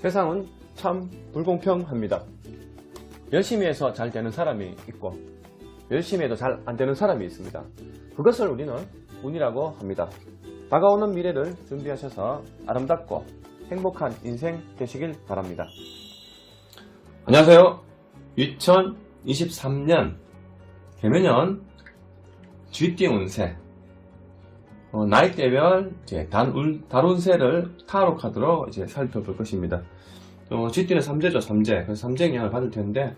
세상은 참 불공평합니다. 열심히 해서 잘 되는 사람이 있고 열심히 해도 잘 안 되는 사람이 있습니다. 그것을 우리는 운이라고 합니다. 다가오는 미래를 준비하셔서 아름답고 행복한 인생 되시길 바랍니다. 안녕하세요. 2023년 개묘년 쥐띠 운세 나이대별 달운세를 타로 카드로 살펴볼 것입니다. 쥐띠는 3제죠, 3제. 그래서 3제 영향을 받을 텐데,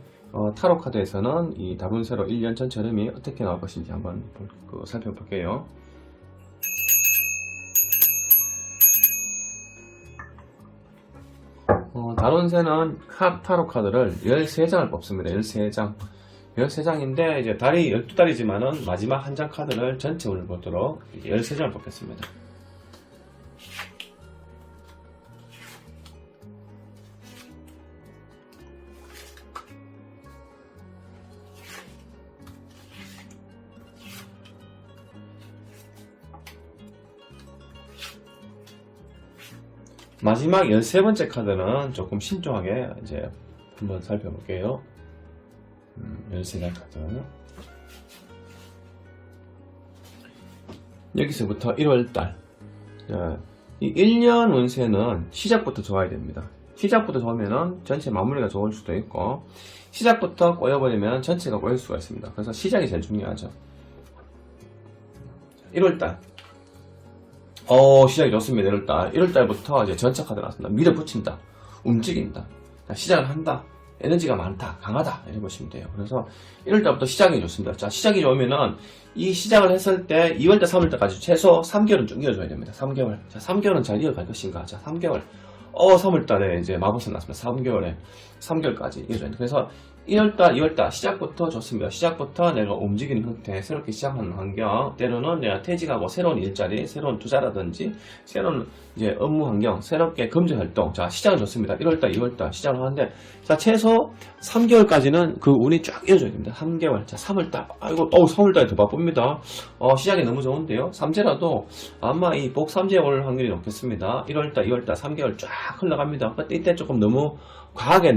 타로 카드에서는 이 달운세로 1년 전체 흐름이 어떻게 나올 것인지 한번 살펴볼게요. 달운세는 타로 카드를 13장을 뽑습니다. 13장. 13장인데, 이제 달이 12달이지만은 마지막 한 장 카드를 전체 운을 보도록 13장을 뽑겠습니다. 마지막 13번째 카드는 조금 신중하게 한번 살펴볼게요. 13장 카드. 여기서부터 1월달. 이 1년 운세는 시작부터 좋아야 됩니다. 시작부터 좋으면 전체 마무리가 좋을 수도 있고, 시작부터 꼬여버리면 전체가 꼬일 수가 있습니다. 그래서 시작이 제일 중요하죠. 1월달. 시작이 좋습니다. 1월달부터 이제 전체 카드가 나왔습니다. 밀어붙인다. 움직인다. 시작을 한다. 에너지가 많다. 강하다. 이렇게 보시면 돼요. 그래서 1월달부터 시작이 좋습니다. 자, 시작이 좋으면은 이 시작을 했을 때 2월달, 3월달까지 최소 3개월은 쭉 이어줘야 됩니다. 3개월. 자, 3개월은 잘 이어갈 것인가. 자, 3개월. 3월달에 이제 마법사 났습니다. 3개월까지 이어줘야 됩니다. 그래서 1월달, 2월달 시작부터 좋습니다. 시작부터 내가 움직이는 형태, 새롭게 시작하는 환경, 때로는 내가 퇴직하고 새로운 일자리, 새로운 투자라든지 새로운 이제 업무 환경, 새롭게 검증 활동. 자, 시작은 좋습니다. 1월달, 2월달 시작을 하는데, 자, 최소 3개월까지는 그 운이 쫙 이어져야 됩니다. 3개월. 자, 3월달. 3월달에 더 바쁩니다. 시작이 너무 좋은데요. 3제라도 아마 이 복 3제 올 확률이 높겠습니다. 1월달, 2월달, 3개월 쫙 흘러갑니다. 근데 이때 조금 너무 강하게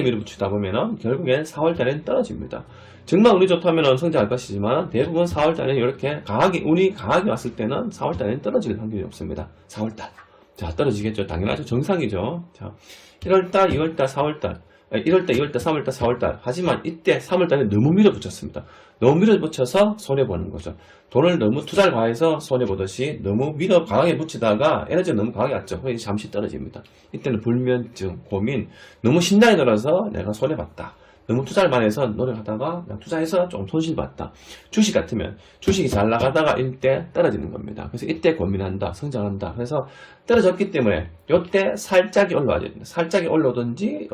밀어붙이다 보면은 결국엔 4월달에는 떨어집니다. 정말 운이 좋다면 성장할 것이지만 대부분 4월달에 이렇게 운이 강하게 왔을 때는 4월달에는 떨어질 확률이 없습니다. 4월달. 자, 떨어지겠죠. 당연하죠. 정상이죠. 자, 1월달, 2월달, 4월달. 1월달, 2월달, 3월달, 4월달. 하지만 이때 3월달에 너무 밀어붙였습니다. 너무 밀어붙여서 손해보는 거죠. 돈을 너무 투자를 과해서 손해보듯이 너무 강하게 붙이다가 에너지가 너무 강하게 왔죠. 그래서 잠시 떨어집니다. 이때는 불면증, 고민, 너무 신나게 놀아서 내가 손해봤다. 너무 투자를 많이 해서 노력하다가 투자해서 좀 손실봤다. 주식 같으면 주식이 잘 나가다가 이때 떨어지는 겁니다. 그래서 이때 고민한다, 성장한다. 그래서 떨어졌기 때문에 이때 살짝이 올라와야 됩니다. 살짝이 올라오든지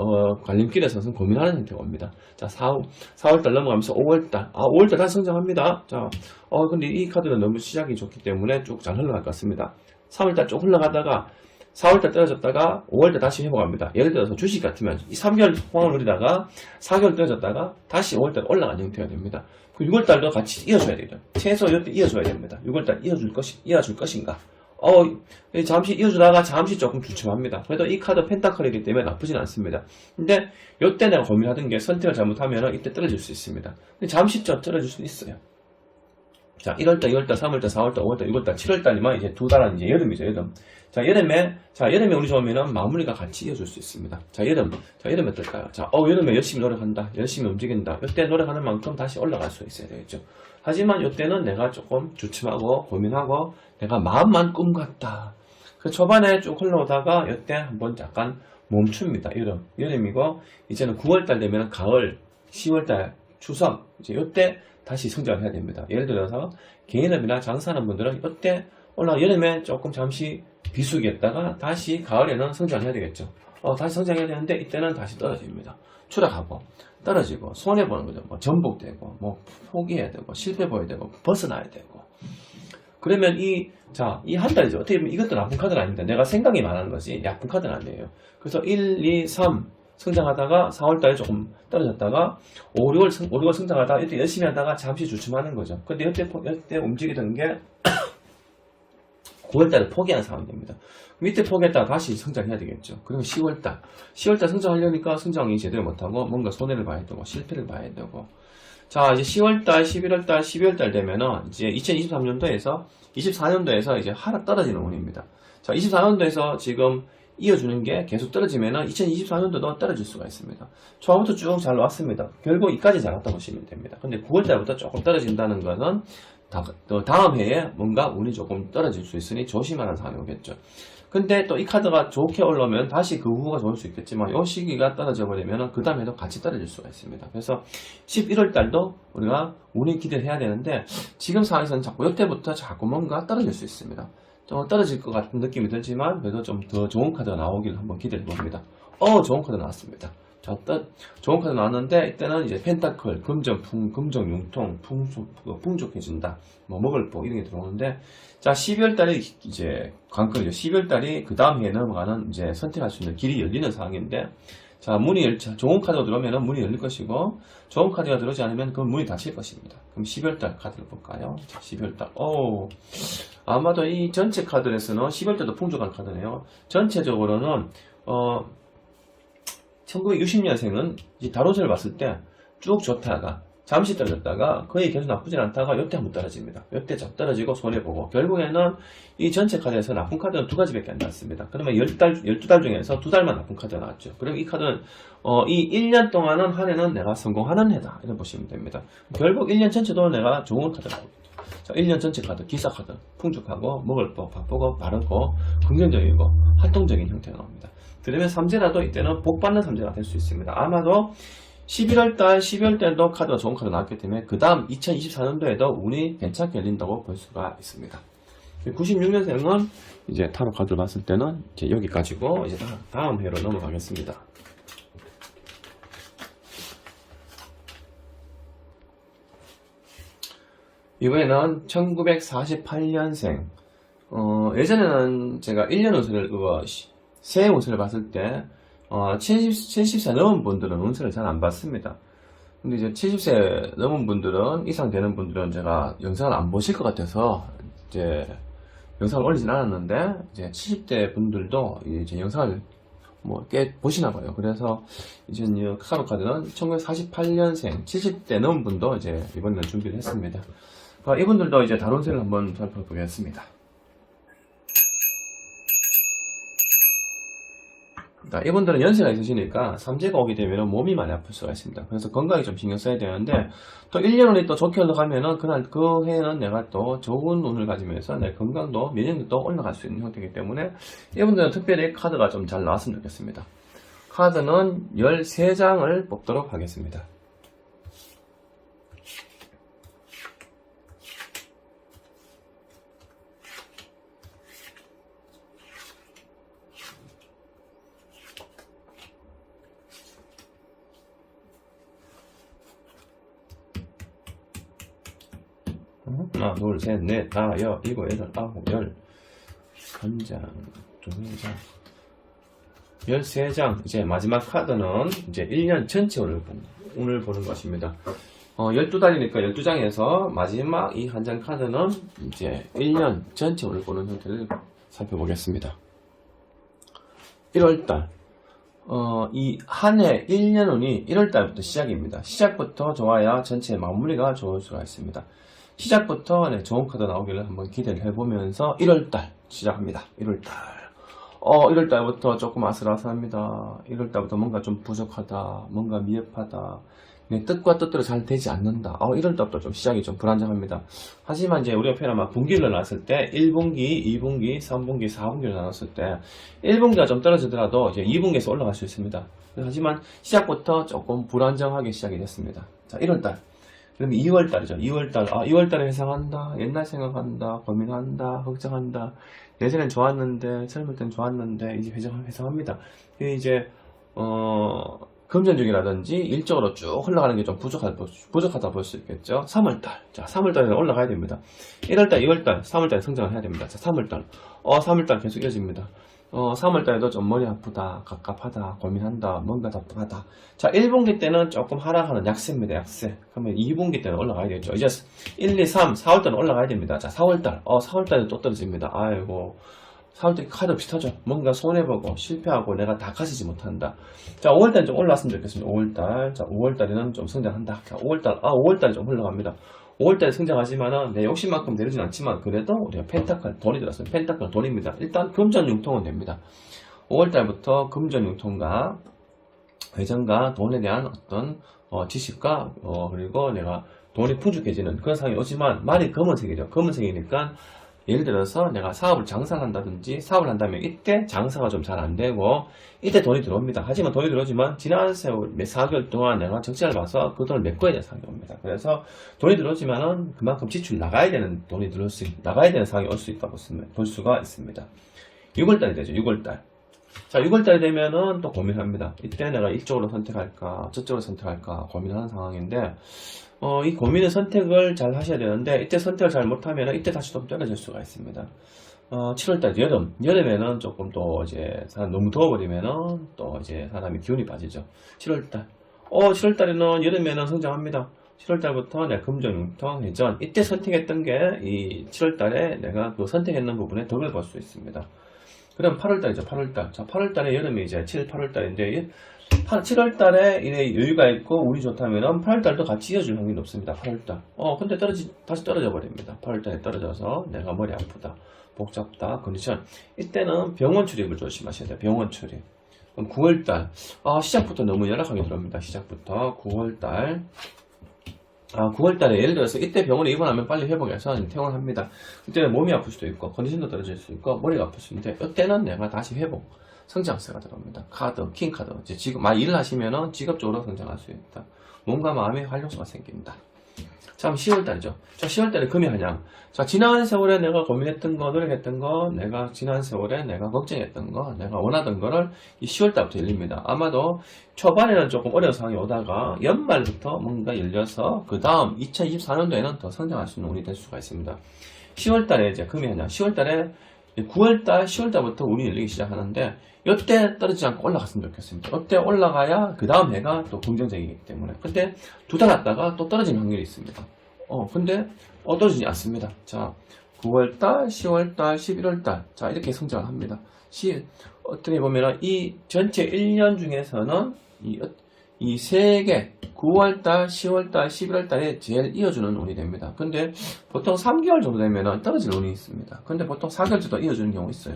관림길에서는 고민하는 형태가 옵니다. 자, 4월달 넘어가면서 5월달. 5월달 다시 성장합니다. 자, 근데 이 카드는 너무 시작이 좋기 때문에 쭉 잘 흘러갈 것 같습니다. 3월달 쭉 흘러가다가 4월달 떨어졌다가 5월달 다시 회복합니다. 예를 들어서 주식 같으면 이 3개월 호황을 누리다가 4개월 떨어졌다가 다시 5월달 올라간 형태가 됩니다. 그 6월달도 같이 이어줘야 되죠. 최소 이때 이어줘야 됩니다. 6월달 이어줄 것인가. 잠시 이어주다가 잠시 조금 주춤합니다. 그래도 이 카드 펜타클이기 때문에 나쁘진 않습니다. 근데 이때 내가 고민하던 게 선택을 잘못하면 이때 떨어질 수 있습니다. 근데 잠시 좀 떨어질 수 있어요. 자, 1월달, 2월달, 3월달, 4월달, 5월달, 6월달, 7월달이면 이제 두 달은 이제 여름이죠, 여름. 자, 여름에 운이 좋으면은 마무리가 같이 이어질 수 있습니다. 자, 여름에 어떨까요? 자, 여름에 열심히 노력한다, 열심히 움직인다. 이때 노력하는 만큼 다시 올라갈 수 있어야 되겠죠. 하지만 이때는 내가 조금 주춤하고 고민하고 내가 마음만 꿈 같다. 그 초반에 쭉 흘러오다가 이때 한번 잠깐 멈춥니다. 여름이고 이제는 9월달 되면 가을, 10월달, 추석 이제 이때 다시 성장을 해야 됩니다. 예를 들어서 개인업이나 장사하는 분들은 이때 여름에 조금 잠시 비수기였다가 다시 가을에는 성장을 해야 되겠죠. 다시 성장해야 되는데 이때는 다시 떨어집니다. 추락하고 떨어지고 손해보는 거죠. 전복되고 포기해야 되고 실패 보여야 되고 벗어나야 되고. 그러면 이 한 달이죠. 어떻게 보면 이것도 나쁜 카드는 아닙니다. 내가 생각이 많은 거지 나쁜 카드는 아니에요. 그래서 1, 2, 3 성장하다가 4월달에 조금 떨어졌다가 5, 6월 성장하다가 이때 열심히 하다가 잠시 주춤하는 거죠. 근데 이때 움직이던 게 9월달에 포기하는 상황이 됩니다. 밑에 포기했다가 다시 성장해야 되겠죠. 그리고 10월달 성장하려니까 성장이 제대로 못하고 뭔가 손해를 봐야 되고 실패를 봐야 되고. 자, 이제 10월달, 11월달, 12월달 되면은 이제 2023년도에서 24년도에서 이제 하락 떨어지는 운입니다. 자, 24년도에서 지금 이어주는 게 계속 떨어지면은 2024년도도 떨어질 수가 있습니다. 초반부터 쭉 잘 나왔습니다. 결국 이까지 잘 왔다 보시면 됩니다. 근데 9월달부터 조금 떨어진다는 것은 다음 해에 뭔가 운이 조금 떨어질 수 있으니 조심하는 상황이 오겠죠. 근데 또 이 카드가 좋게 올라오면 다시 그 후가 좋을 수 있겠지만 이 시기가 떨어져 버리면 그 다음에도 같이 떨어질 수가 있습니다. 그래서 11월 달도 우리가 운이 기대를 해야 되는데 지금 상황에서는 자꾸 이때부터 자꾸 뭔가 떨어질 수 있습니다. 좀 떨어질 것 같은 느낌이 들지만 그래도 좀 더 좋은 카드가 나오길 한번 기대해 봅니다. 좋은 카드 나왔습니다. 자, 좋은 카드 나왔는데 이때는 이제 펜타클, 금전 융통, 풍족해진다, 뭐 먹을 복 이런 게 들어오는데, 자, 12월 달이 이제 관건이죠. 12월 달이 그 다음 해에 넘어가는 이제 선택할 수 있는 길이 열리는 상황인데, 자, 좋은 카드가 들어오면 문이 열릴 것이고, 좋은 카드가 들어오지 않으면 그 문이 닫힐 것입니다. 그럼 12월 달 카드를 볼까요? 자, 12월 달. 아마도 이 전체 카드에서는 12월 달도 풍족한 카드네요. 전체적으로는, 1960년생은 다론세를 봤을 때 쭉 좋다가 잠시 떨어졌다가 거의 계속 나쁘진 않다가 요때 한번 떨어집니다. 요때 쫙 떨어지고 손해보고 결국에는 이 전체 카드에서 나쁜 카드는 두 가지밖에 안 나왔습니다. 그러면 12달 중에서 2달만 나쁜 카드가 나왔죠. 그럼 이 카드는 이 1년 동안은 한 해는 내가 성공하는 해다 이렇게 보시면 됩니다. 결국 1년 전체도 내가 좋은 카드가 나오겠죠. 자, 1년 전체 카드, 기사 카드, 풍족하고 먹을 법, 바쁘고 바르고 긍정적이고 활동적인 형태가 나옵니다. 그러면 삼재라도 이때는 복받는 삼재가 될 수 있습니다. 아마도 11월달, 12월달도 카드가 좋은 카드가 나왔기 때문에 그 다음 2024년도에도 운이 괜찮게 열린다고 볼 수가 있습니다. 96년생은 이제 타로 카드를 봤을 때는 이제 여기까지고 이제 다음 회로 넘어가겠습니다. 이번에는 1948년생. 예전에는 제가 1년 운세를, 새해 운세를 봤을 때, 70세 넘은 분들은 운세를 잘 안 봤습니다. 근데 이제 70세 넘은 분들은, 이상 되는 분들은 제가 영상을 안 보실 것 같아서, 이제, 영상을 올리진 않았는데, 이제 70대 분들도 이제 영상을 꽤 보시나 봐요. 그래서 이제 카로 카드는 1948년생, 70대 넘은 분도 이제 이번에는 준비를 했습니다. 이분들도 이제 다론세를 한번 살펴보겠습니다. 이분들은 연세가 있으시니까 삼재가 오게 되면 몸이 많이 아플 수가 있습니다. 그래서 건강에 좀 신경 써야 되는데 또 1년을 또 좋게 올라가면은 그 해는 내가 또 좋은 운을 가지면서 내 건강도 면역력도 올라갈 수 있는 형태이기 때문에 이분들은 특별히 카드가 좀 잘 나왔으면 좋겠습니다. 카드는 13장을 뽑도록 하겠습니다. 하나, 둘, 셋, 넷, 다, 여, 일곱, 여덟, 아홉, 열. 한 장, 두 장. 13장. 이제 마지막 카드는 이제 1년 전체 운을 보는 것입니다. 12달이니까 12장에서 마지막 이 한 장 카드는 이제 1년 전체 운을 보는 형태를 살펴보겠습니다. 1월달. 이 한 해 1년 운이 1월달부터 시작입니다. 시작부터 좋아야 전체 마무리가 좋을 수가 있습니다. 시작부터 좋은 카드 나오기를 한번 기대를 해보면서 1월달 시작합니다. 1월달. 1월달부터 조금 아슬아슬합니다. 1월달부터 뭔가 좀 부족하다. 뭔가 미흡하다. 뜻과 뜻대로 잘 되지 않는다. 1월달부터 좀 시작이 좀 불안정합니다. 하지만 이제 우리가 표현하면 분기를 나눴을 때 1분기, 2분기, 3분기, 4분기를 나눴을 때 1분기가 좀 떨어지더라도 이제 2분기에서 올라갈 수 있습니다. 하지만 시작부터 조금 불안정하게 시작이 됐습니다. 자, 1월달. 그러면 2월달이죠. 2월달. 2월달에 회상한다. 옛날 생각한다. 고민한다. 걱정한다. 예전엔 좋았는데, 젊을 땐 좋았는데, 이제 회상합니다. 이제, 금전적이라든지 일적으로 쭉 흘러가는 게 좀 부족하다 볼 수 있겠죠. 3월달. 자, 3월달에 올라가야 됩니다. 1월달, 2월달, 3월달에 성장을 해야 됩니다. 자, 3월달. 3월달 계속 이어집니다. 3월달에도 좀 머리 아프다, 갑갑하다, 고민한다, 뭔가 답답하다. 자, 1분기 때는 조금 하락하는 약세입니다, 약세. 그러면 2분기 때는 올라가야 되겠죠. 이제 1, 2, 3, 4월달은 올라가야 됩니다. 자, 4월달에 또 떨어집니다. 아이고. 4월달 카드 비슷하죠. 뭔가 손해보고 실패하고 내가 다 가지지 못한다. 자, 5월달에 좀 올라왔으면 좋겠습니다. 5월달. 자, 5월달에는 좀 성장한다. 자, 5월달에 좀 흘러갑니다. 5월달에 성장하지만은 내 욕심만큼 내리진 않지만 그래도 우리가 펜타클 돈이 들었어요. 펜타클 돈입니다. 일단 금전 융통은 됩니다. 5월달부터 금전 융통과 회전과 돈에 대한 어떤 지식과 그리고 내가 돈이 풍족해지는 그런 상황이 오지만 말이 검은색이죠. 검은색이니까 예를 들어서 내가 사업을 장사를 한다든지 사업을 한다면 이때 장사가 좀 잘 안 되고 이때 돈이 들어옵니다. 하지만 돈이 들어오지만 지난 세월 몇 4개월 동안 내가 적자를 봐서 그 돈을 메꿔야 되는 상황이 옵니다. 그래서 돈이 들어오지만은 그만큼 지출이 나가야 되는 돈이 나가야 되는 상황이 올 수 있다고 볼 수가 있습니다. 6월달이 되죠. 6월달. 자, 6월달이 되면은 또 고민합니다. 이때 내가 이쪽으로 선택할까 저쪽으로 선택할까 고민하는 상황인데 이 고민의 선택을 잘 하셔야 되는데 이때 선택을 잘 못하면 이때 다시 좀 떨어질 수가 있습니다. 7월달 여름에는 조금 또 이제 너무 더워버리면은 또 이제 사람이 기운이 빠지죠. 7월달 7월달에는 여름에는 성장합니다. 7월달부터 내가 금전융통 회전 이때 선택했던 게 이 7월달에 내가 그 선택했는 부분에 덕을 볼 수 있습니다. 그럼 8월달이죠. 8월달. 자, 8월달에 여름이 이제 7, 8월달인데 7월달에 이래 여유가 있고 운이 좋다면은 8월달도 같이 이어줄 확률이 높습니다. 8월달. 근데 다시 떨어져 버립니다. 8월달에 떨어져서 내가 머리 아프다, 복잡다, 컨디션. 이때는 병원 출입을 조심하셔야 돼요. 병원 출입. 그럼 9월달. 시작부터 너무 열악하게 들어옵니다. 시작부터 9월달. 9월달에 예를 들어서 이때 병원에 입원하면 빨리 회복해서 퇴원합니다. 그때는 몸이 아플 수도 있고 컨디션도 떨어질 수 있고 머리가 아플 수 있는데 이때는 내가 다시 회복 성장세가 들어옵니다. 킹카드 이제 지금 일을 하시면은 직업적으로 성장할 수 있다. 몸과 마음의 활력소가 생깁니다. 자, 10월달이죠. 자, 10월달에 금이 한양. 자, 지난 세월에 내가 고민했던 거, 노력했던 거, 내가 지난 세월에 내가 걱정했던 거, 내가 원하던 거를 이 10월달부터 열립니다. 아마도 초반에는 조금 어려운 상황이 오다가 연말부터 뭔가 열려서 그 다음 2024년도에는 더 성장할 수 있는 운이 될 수가 있습니다. 10월달에 이제 금이 한양. 10월달에 9월달, 10월달부터 운이 열리기 시작하는데 이때 떨어지지 않고 올라갔으면 좋겠습니다. 이때 올라가야 그 다음 해가 또 긍정적이기 때문에. 근데 두 달 왔다가 또 떨어지는 확률이 있습니다. 근데 떨어지지 않습니다. 자, 9월달, 10월달, 11월달. 자, 이렇게 성장을 합니다. 어떻게 보면은 이 전체 1년 중에서는 이 세 개, 9월달, 10월달, 11월달에 제일 이어주는 운이 됩니다. 근데 보통 3개월 정도 되면 떨어질 운이 있습니다. 근데 보통 4개월 정도 이어주는 경우 있어요.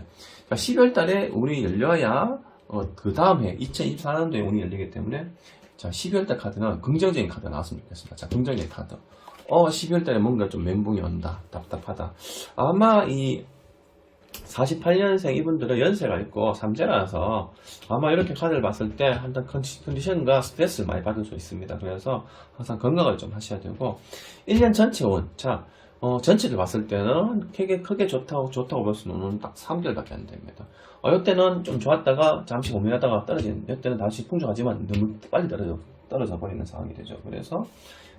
12월달에 운이 열려야 그 다음 해 2024년도에 운이 열리기 때문에 자, 12월달 카드는 긍정적인 카드가 나왔으면 좋겠습니다. 자, 긍정적인 카드. 12월달에 뭔가 좀 멘붕이 온다, 답답하다. 아마 이 48년생 이분들은 연세가 있고 삼재라서 아마 이렇게 카드를 봤을 때 한단 컨디션과 스트레스를 많이 받을 수 있습니다. 그래서 항상 건강을 좀 하셔야 되고 1년 전체 운. 자, 전체를 봤을 때는 크게 좋다고 볼 수는 운은 딱 3개월밖에 안 됩니다. 이때는 좀 좋았다가 잠시 고민하다가 떨어지는, 이때는 다시 풍족하지만 너무 빨리 떨어져 버리는 상황이 되죠. 그래서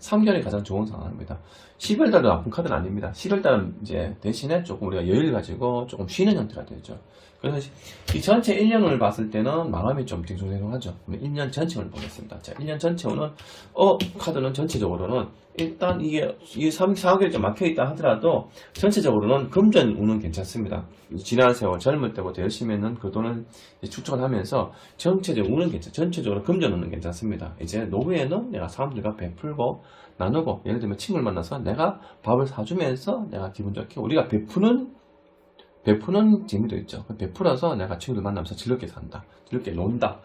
3개월이 가장 좋은 상황입니다. 12월달도 나쁜 카드는 아닙니다. 11월달은 이제 대신에 조금 우리가 여유를 가지고 조금 쉬는 형태가 되죠. 그래서 이 전체 1년을 봤을 때는 마감이 좀 딩송댕송하죠. 1년 전체를 보겠습니다. 자, 1년 전체 운은 카드는 전체적으로는 일단 이게 3, 4개월이 좀 막혀있다 하더라도 전체적으로는 금전 운은 괜찮습니다. 지난 세월 젊을 때부터 열심히 했는 그 돈을 축적을 하면서 전체적으로 운은 전체적으로 금전 운은 괜찮습니다. 이제 노후에는 내가 사람들과 베풀고 나누고 예를 들면 친구를 만나서 내가 밥을 사주면서 내가 기분 좋게 우리가 베푸는 재미도 있죠. 베풀어서 내가 친구들 만나면서 즐겁게 산다. 즐겁게 논다.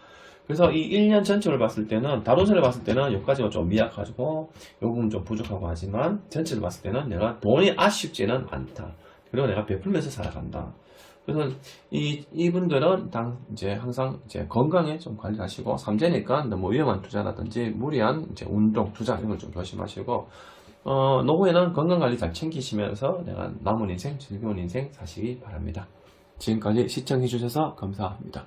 그래서 이 1년 전체를 봤을 때는 다로세를 봤을 때는 여기까지가 좀 미약하고 이 부분 좀 부족하고 하지만 전체를 봤을 때는 내가 돈이 아쉽지는 않다. 그리고 내가 베풀면서 살아간다. 그래서 이분들은 이제 항상 이제 건강에 좀 관리하시고 삼재니까 너무 위험한 투자라든지 무리한 이제 운동, 투자 이런 걸 좀 조심하시고 노후에는 건강관리 잘 챙기시면서 내가 남은 인생, 즐거운 인생 사시기 바랍니다. 지금까지 시청해주셔서 감사합니다.